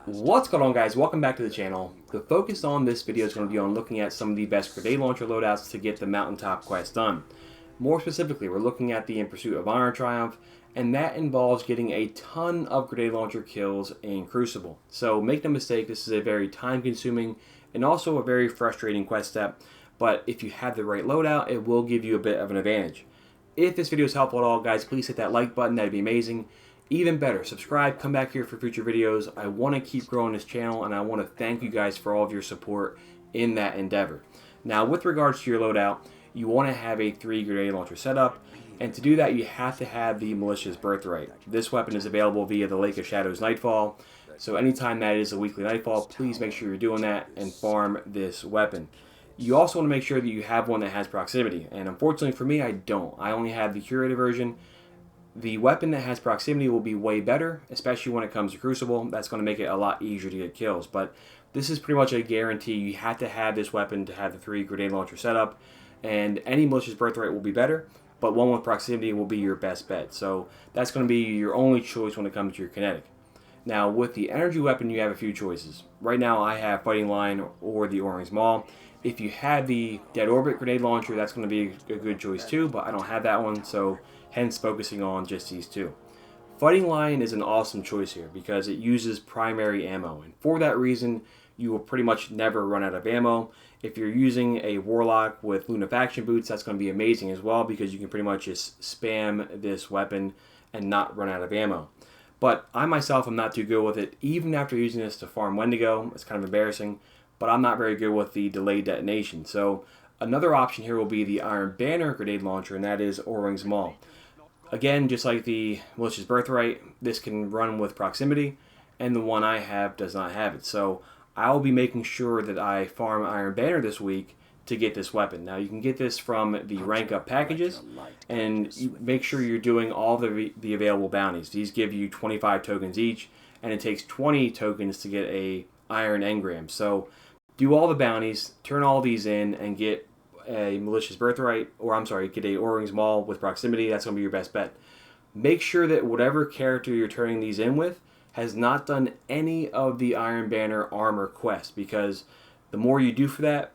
What's going on, guys? Welcome back to the channel. The focus on this video is going to be on looking at some of the best grenade launcher loadouts to get the Mountaintop quest done. More specifically, we're looking at the In Pursuit of Iron Triumph, and that involves getting a ton of grenade launcher kills in Crucible. So make no mistake, this is a very time-consuming and also a very frustrating quest step, but if you have the right loadout, it will give you a bit of an advantage. If this video is helpful at all, guys, please hit that like button. That'd be amazing. Even better, subscribe, come back here for future videos. I want to keep growing this channel, and I want to thank you guys for all of your support in that endeavor. Now, with regards to your loadout, you want to have a 3 grenade launcher setup, and to do that, you have to have the Militia's Birthright. This weapon is available via the Lake of Shadows Nightfall, so anytime that is a weekly Nightfall, please make sure you're doing that and farm this weapon. You also want to make sure that you have one that has proximity, and unfortunately for me, I don't. I only have the curated version. The weapon that has proximity will be way better, especially when it comes to Crucible. That's going to make it a lot easier to get kills. But this is pretty much a guarantee. You have to have this weapon to have the 3 grenade launcher setup. And any Militia's Birthright will be better, but one with proximity will be your best bet. So that's going to be your only choice when it comes to your Kinetic. Now, with the energy weapon, you have a few choices. Right now, I have Fighting Line or the Orewing's Maul. If you have the Dead Orbit grenade launcher, that's going to be a good choice too, but I don't have that one, so hence focusing on just these two. Fighting Line is an awesome choice here because it uses primary ammo, and for that reason, you will pretty much never run out of ammo. If you're using a Warlock with Lunafaction boots, that's going to be amazing as well because you can pretty much just spam this weapon and not run out of ammo. But I myself am not too good with it, even after using this to farm Wendigo. It's kind of embarrassing, but I'm not very good with the delayed detonation. So another option here will be the Iron Banner grenade launcher, and that is Orewing's Maul. Again, just like the Militia's Birthright, this can run with proximity, and the one I have does not have it. So I'll be making sure that I farm Iron Banner this week to get this weapon. Now, you can get this from the rank up packages, and you make sure you're doing all the available bounties. These give you 25 tokens each, and it takes 20 tokens to get a Iron Engram. So do all the bounties, turn all these in, and get a Militia's Birthright, or I'm sorry, get a Orewing's Maul with proximity. That's going to be your best bet. Make sure that whatever character you're turning these in with has not done any of the Iron Banner armor quests, because the more you do for that,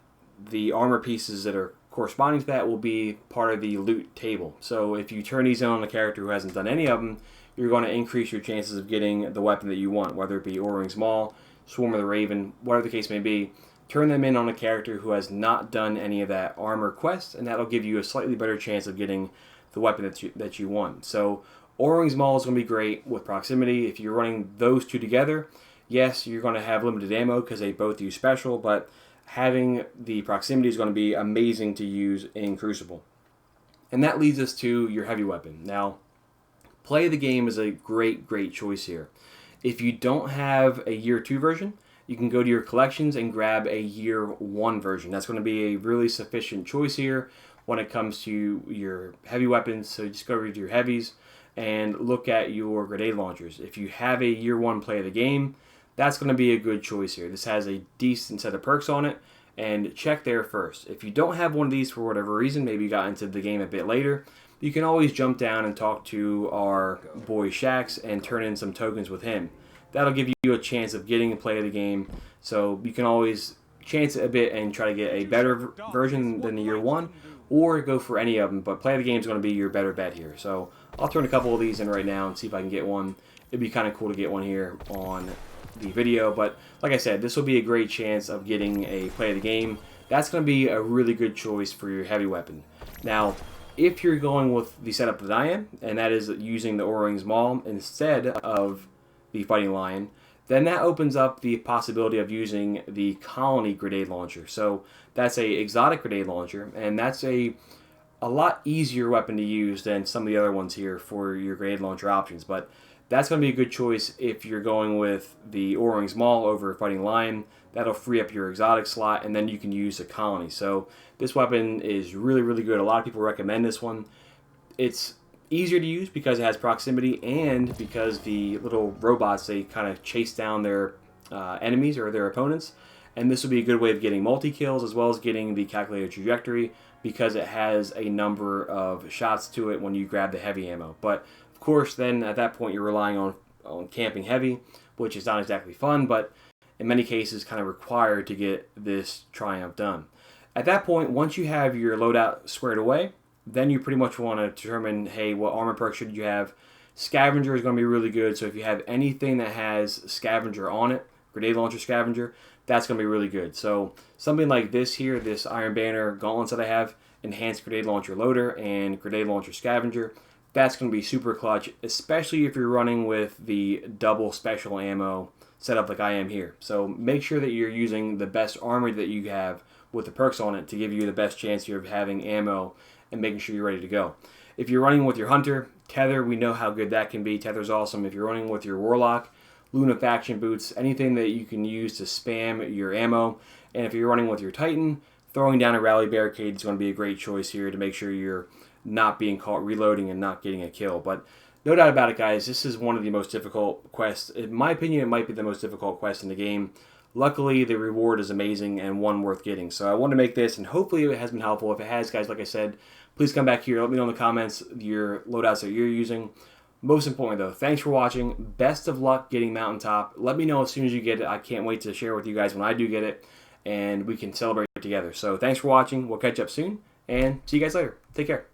the armor pieces that are corresponding to that will be part of the loot table. So if you turn these in on a character who hasn't done any of them, you're going to increase your chances of getting the weapon that you want, whether it be Orewing's Maul, Swarm of the Raven, whatever the case may be. Turn them in on a character who has not done any of that armor quest, and that'll give you a slightly better chance of getting the weapon that you want. So Orewing's Maul is going to be great with proximity. If you're running those two together, yes, you're going to have limited ammo because they both use special, but having the proximity is going to be amazing to use in Crucible. And that leads us to your heavy weapon. Now, Play the Game is a great choice here. If you don't have a Year 2 version, you can go to your collections and grab a Year 1 version. That's going to be a really sufficient choice here when it comes to your heavy weapons. So just go over to your heavies and look at your grenade launchers. If you have a Year 1 Play of the Game, that's going to be a good choice here. This has a decent set of perks on it, and check there first. If you don't have one of these for whatever reason, maybe you got into the game a bit later, you can always jump down and talk to our boy Shaxx and turn in some tokens with him. That'll give you a chance of getting a Play of the Game, so you can always chance it a bit and try to get a better version than the Year 1, or go for any of them, but Play of the Game is going to be your better bet here. So I'll turn a couple of these in right now and see if I can get one. It'd be kind of cool to get one here on the video, but like I said, this will be a great chance of getting a Play of the Game. That's going to be a really good choice for your heavy weapon. Now, if you're going with the setup that I am, and that is using the Orewing's Maul instead of the Fighting Lion, then that opens up the possibility of using the Colony grenade launcher. So that's a exotic grenade launcher, and that's a lot easier weapon to use than some of the other ones here for your grenade launcher options. But that's going to be a good choice if you're going with the Orewing's Maul over Fighting Lion. That'll free up your exotic slot, and then you can use a Colony. So this weapon is really good. A lot of people recommend this one. It's easier to use because it has proximity, and because the little robots, they kind of chase down their enemies or their opponents. And this will be a good way of getting multi-kills as well as getting the calculated trajectory, because it has a number of shots to it when you grab the heavy ammo. But of course, then at that point you're relying on camping heavy, which is not exactly fun, but in many cases kind of required to get this triumph done. At that point, once you have your loadout squared away, then you pretty much want to determine, hey, what armor perk should you have? Scavenger is going to be really good, so if you have anything that has Scavenger on it, Grenade Launcher Scavenger, that's going to be really good. So something like this here, this Iron Banner gauntlets that I have, Enhanced Grenade Launcher Loader and Grenade Launcher Scavenger, that's going to be super clutch, especially if you're running with the double special ammo setup like I am here. So make sure that you're using the best armor that you have with the perks on it to give you the best chance here of having ammo and making sure you're ready to go. If you're running with your Hunter, Tether, we know how good that can be. Tether's awesome. If you're running with your Warlock, Lunafaction Boots, anything that you can use to spam your ammo. And if you're running with your Titan, throwing down a Rally Barricade is going to be a great choice here to make sure you're not being caught reloading and not getting a kill. But no doubt about it, guys, this is one of the most difficult quests. In my opinion, it might be the most difficult quest in the game. Luckily, the reward is amazing and one worth getting. So I want to make this, and hopefully it has been helpful. If it has, guys, like I said, please come back here. Let me know in the comments your loadouts that you're using. Most importantly, though, thanks for watching. Best of luck getting Mountaintop. Let me know as soon as you get it. I can't wait to share with you guys when I do get it, and we can celebrate together. So thanks for watching. We'll catch up soon, and see you guys later. Take care.